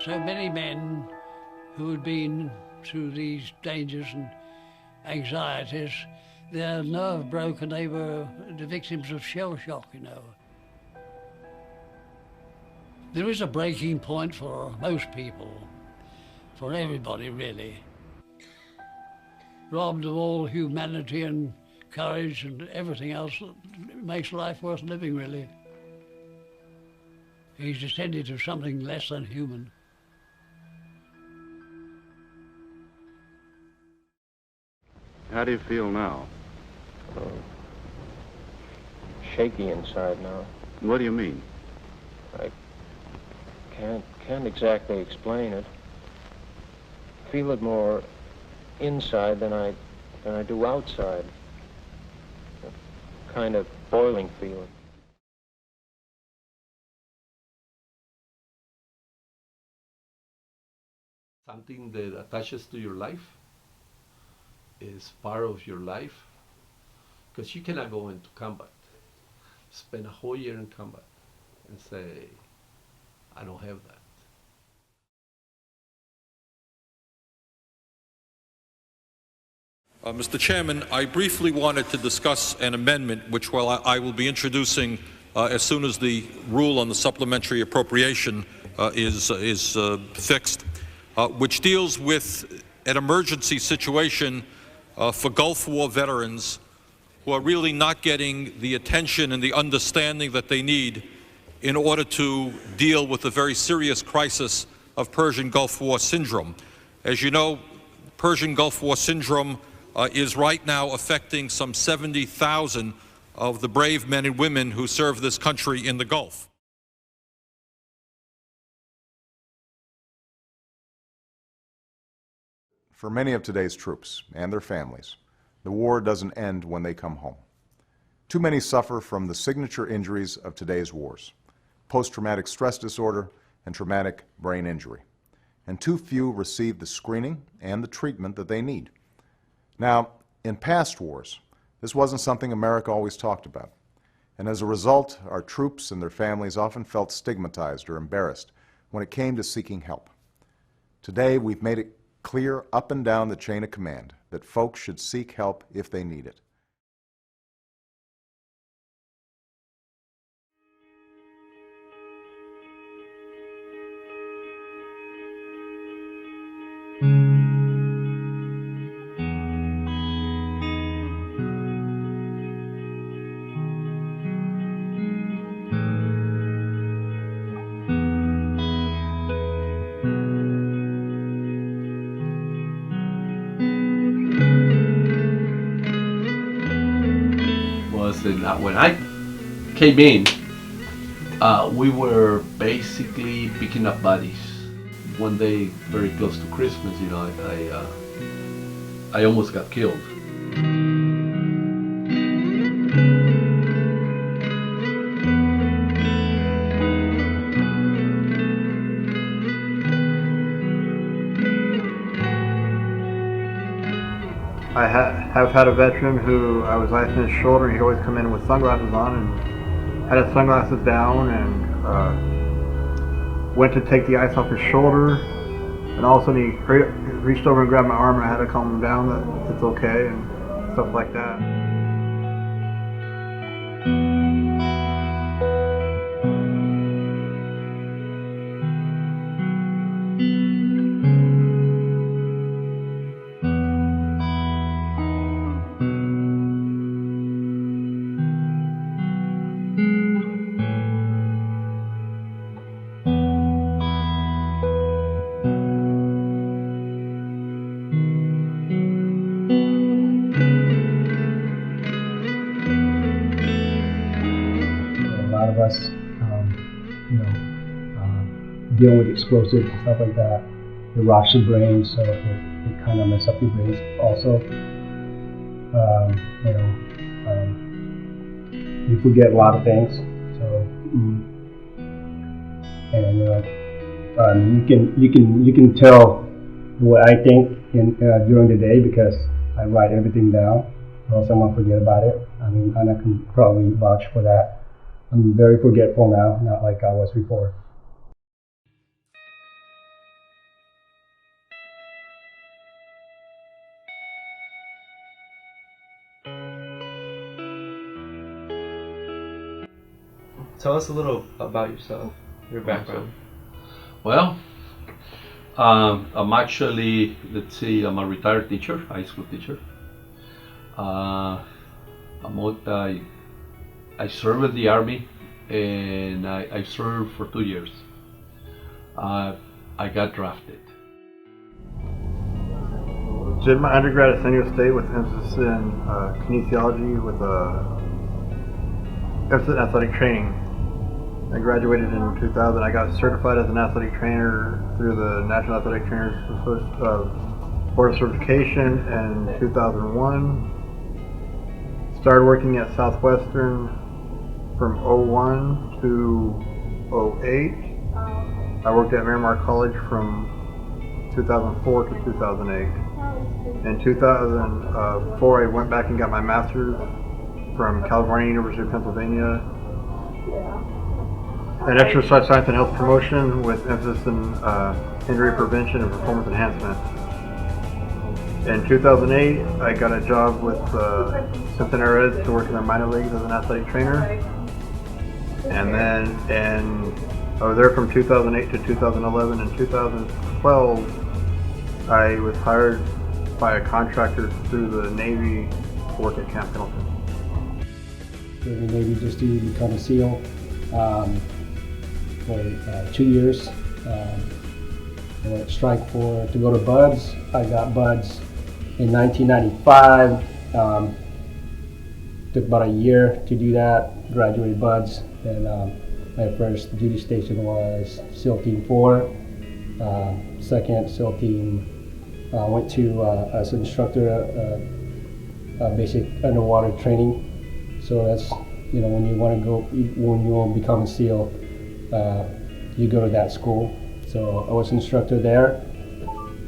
So many men who had been through these dangers and anxieties, their nerve broke and they were the victims of shell shock, you know. There is a breaking point for most people, for everybody really. Robbed of all humanity and courage and everything else that makes life worth living, really. He's descended to something less than human. How do you feel now? Shaky inside now. What do you mean? I can't exactly explain it. Feel it more inside than I do outside. A kind of boiling feeling. Something that attaches to your life is part of your life, because you cannot go into combat, spend a whole year in combat and say, I don't have that. Mr. Chairman, I briefly wanted to discuss an amendment which I will be introducing as soon as the rule on the supplementary appropriation is fixed, which deals with an emergency situation for Gulf War veterans who are really not getting the attention and the understanding that they need in order to deal with the very serious crisis of Persian Gulf War syndrome. As you know, Persian Gulf War syndrome is right now affecting some 70,000 of the brave men and women who serve this country in the Gulf. For many of today's troops and their families, the war doesn't end when they come home. Too many suffer from the signature injuries of today's wars: post-traumatic stress disorder and traumatic brain injury. And too few receive the screening and the treatment that they need. Now, in past wars, this wasn't something America always talked about. And as a result, our troops and their families often felt stigmatized or embarrassed when it came to seeking help. Today, we've made it clear up and down the chain of command that folks should seek help if they need it. When I came in, we were basically picking up bodies. One day, very close to Christmas, you know, I almost got killed. I have had a veteran who I was icing his shoulder, and he'd always come in with sunglasses on and had his sunglasses down and went to take the ice off his shoulder, and all of a sudden he reached over and grabbed my arm, and I had to calm him down that it's okay and stuff like that. Us, dealing with explosives and stuff like that. It rots your brain, so it kind of mess up your brains also. You forget a lot of things. So, and you can tell what I think during the day because I write everything down, or else I'm gonna forget about it. And I can probably vouch for that. I'm very forgetful now, not like I was before. Tell us a little about yourself, your background. Well, I'm actually, let's see, I'm a retired teacher, high school teacher. I served in the Army, and I served for 2 years. I got drafted. Did my undergrad at San Diego State with emphasis in kinesiology with emphasis in athletic training. I graduated in 2000. I got certified as an athletic trainer through the National Athletic Trainers Board of Certification in 2001. Started working at Southwestern from 01 to 08. I worked at Miramar College from 2004 to 2008. In 2004, I went back and got my master's from California University of Pennsylvania in exercise science and health promotion with emphasis in injury prevention and performance enhancement. In 2008, I got a job with Cincinnati Reds to work in the minor leagues as an athletic trainer. And then I was there from 2008 to 2011. In 2012, I was hired by a contractor through the Navy to work at Camp Pendleton. In the Navy just to become a SEAL for 2 years. I went strike to go to BUDS. I got BUDS in 1995. Took about a year to do that, graduated BUDS, and my first duty station was SEAL Team 4. Second SEAL Team went to as an instructor basic underwater training. So that's when you want to become a SEAL, you go to that school. So I was an instructor there.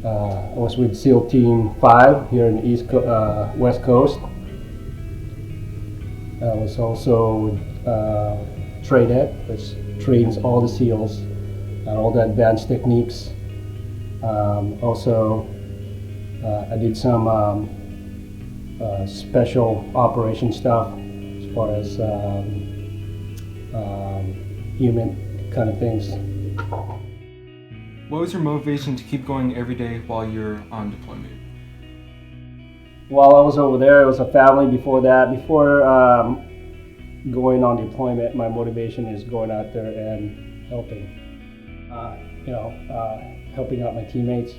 I was with SEAL Team 5 here in the West Coast. I was also with TRADET, which trains all the SEALs and all the advanced techniques. Also, I did some special operation stuff as far as human kind of things. What was your motivation to keep going every day while you're on deployment? While I was over there, it was a family before that. Before going on deployment, my motivation is going out there and helping. Helping out my teammates.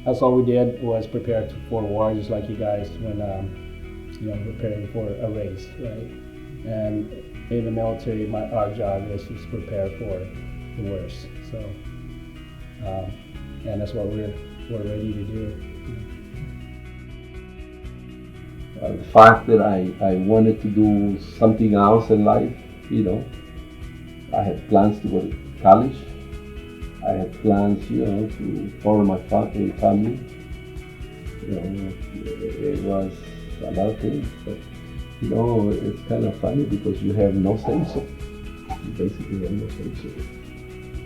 That's all we did was prepare for war, just like you guys when preparing for a race, right? And in the military, our job is to prepare for the worst. So, and that's what we're ready to do. The fact that I wanted to do something else in life, I had plans to go to college. I had plans, to form my family. It was a lot of things, but it's kind of funny because you have no say-so. You basically have no say-so,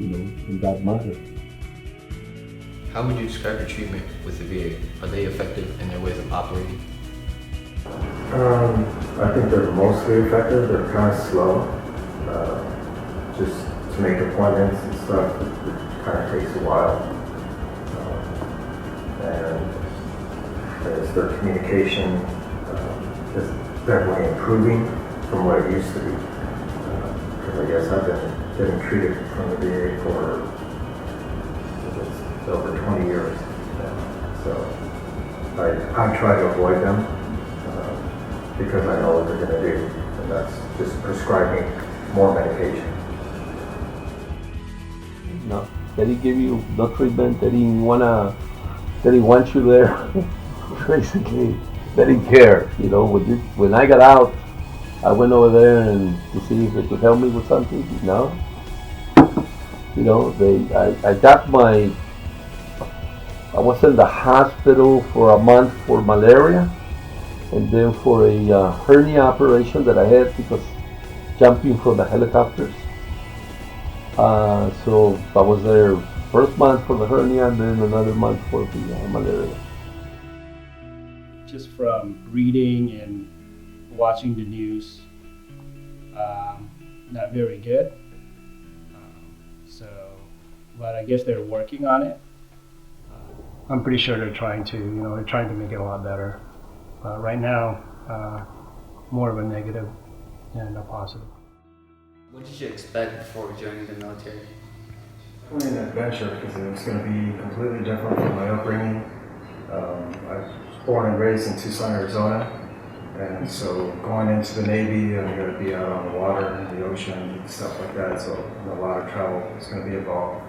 in that matter. How would you describe your treatment with the VA? Are they effective in their ways of operating? I think they're mostly effective. They're kind of slow. Just to make appointments and stuff, it kind of takes a while. And as their communication is definitely improving from what it used to be. Because I guess I've been getting treated from the VA for over 20 years. So I try to avoid them. Because I know what they're going to do, and that's just prescribing more medication. No, they didn't give you no treatment. They didn't want you there. Basically, they didn't care. When I got out, I went over there and to see if they could help me with something. No. I was in the hospital for a month for malaria. And then for a hernia operation that I had because jumping from the helicopters. So I was there first month for the hernia and then another month for the malaria. Just from reading and watching the news, not very good. But I guess they're working on it. I'm pretty sure they're trying to make it a lot better. Right now, more of a negative than a positive. What did you expect before joining the military? It's an adventure because it's going to be completely different from my upbringing. I was born and raised in Tucson, Arizona, and so going into the Navy, I'm going to be out on the water, the ocean, stuff like that. So a lot of travel is going to be involved.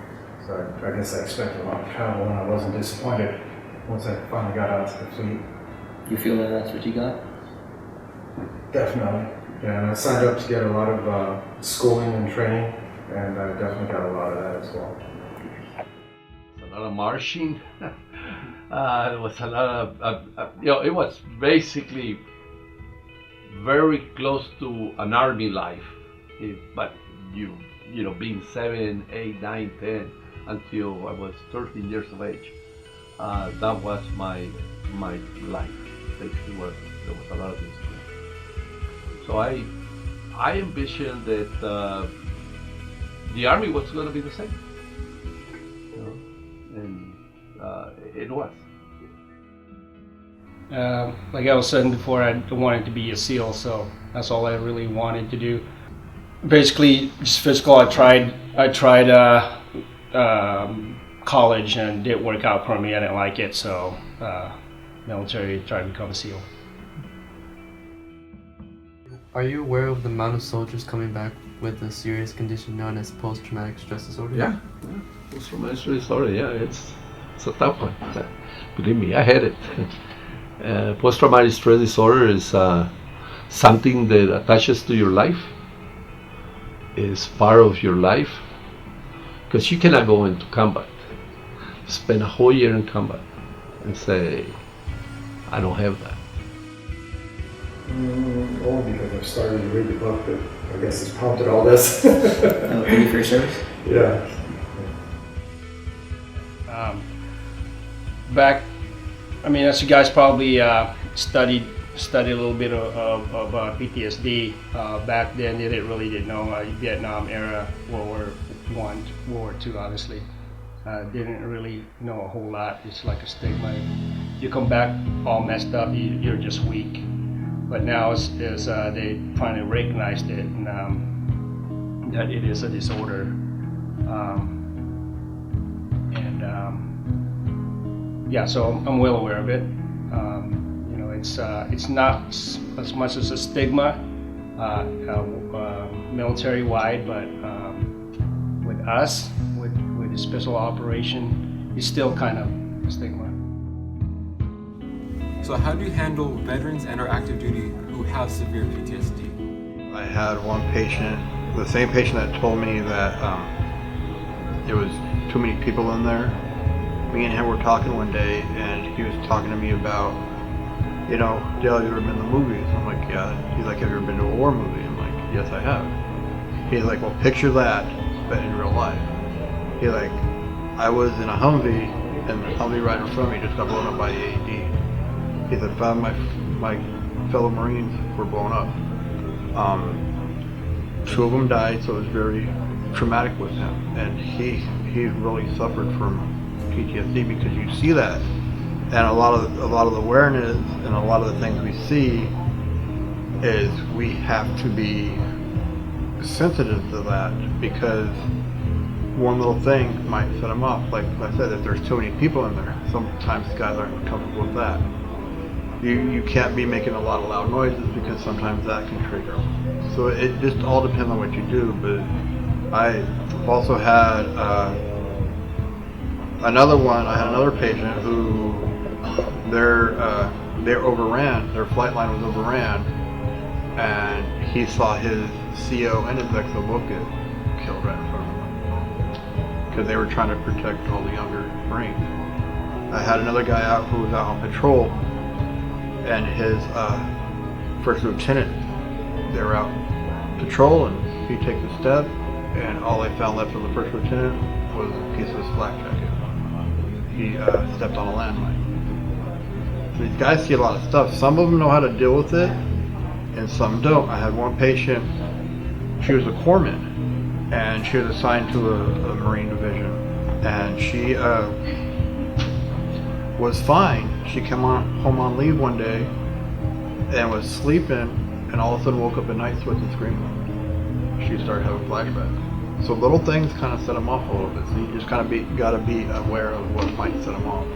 So I guess I expected a lot of travel, and I wasn't disappointed once I finally got out to the fleet. You feel that that's what you got? Definitely. Yeah, and I signed up to get a lot of schooling and training, and I definitely got a lot of that as well. A lot of marching. There was a lot of, it was basically very close to an army life, but being 7, 8, 9, 10, until I was 13 years of age. That was my life. Basically, there was a lot of things to do. So I envisioned that the army was going to be the same, and it was. Like I was saying before, I wanted to be a SEAL, so that's all I really wanted to do. Basically, just physical. I tried college and it didn't work out for me. I didn't like it, so military, tried to become a SEAL. Are you aware of the amount of soldiers coming back with a serious condition known as post-traumatic stress disorder? Yeah. Post-traumatic stress disorder, yeah, it's a tough one. Believe me, I had it. Post-traumatic stress disorder is something that attaches to your life, is part of your life, because you cannot go into combat, spend a whole year in combat, and say, I don't have that. Only because I've started to read the book that I guess has prompted all this. Thank you for your service? Yeah. Back, as you guys probably studied a little bit of PTSD. Back then, they didn't know Vietnam era, World War I, World War II, obviously. Didn't really know a whole lot. It's like a stigma. You come back all messed up, you're just weak. But now they finally recognized it, and that it is a disorder. So I'm well aware of it. It's not as much as a stigma military-wide, but with us, with the special operation, it's still kind of a stigma. So how do you handle veterans and/or active duty who have severe PTSD? I had one patient, the same patient that told me that there was too many people in there. Me and him were talking one day, and he was talking to me about, Dale, have you ever been to movies? I'm like, yeah. He's like, have you ever been to a war movie? I'm like, yes, I have. He's like, well, picture that, but in real life. He's like, I was in a Humvee, and the Humvee right in front of me just got blown up by the AED. He said, 5 of my fellow Marines were blown up. 2 of them died, so it was very traumatic with him. And he really suffered from PTSD because you see that. And a lot of the awareness and a lot of the things we see is we have to be sensitive to that, because one little thing might set them off. Like I said, if there's too many people in there, sometimes guys aren't comfortable with that. You can't be making a lot of loud noises because sometimes that can trigger them. So it just all depends on what you do. But I've also had another patient who they overran, their flight line was overran, and he saw his CO and his XO get killed right in front of him because they were trying to protect all the younger Marines. I had another guy out who was out on patrol, and his first lieutenant, they were out patrolling, he takes a step, and all they found left of the first lieutenant was a piece of his flak jacket. He stepped on a landmine. So these guys see a lot of stuff. Some of them know how to deal with it, and some don't. I had one patient, she was a corpsman, and she was assigned to a Marine division, and she was fine. She came home on leave one day and was sleeping, and all of a sudden woke up at night sweats and screaming. She started having flashbacks. So little things kind of set them off a little bit. So you just kind of gotta be aware of what might set them off.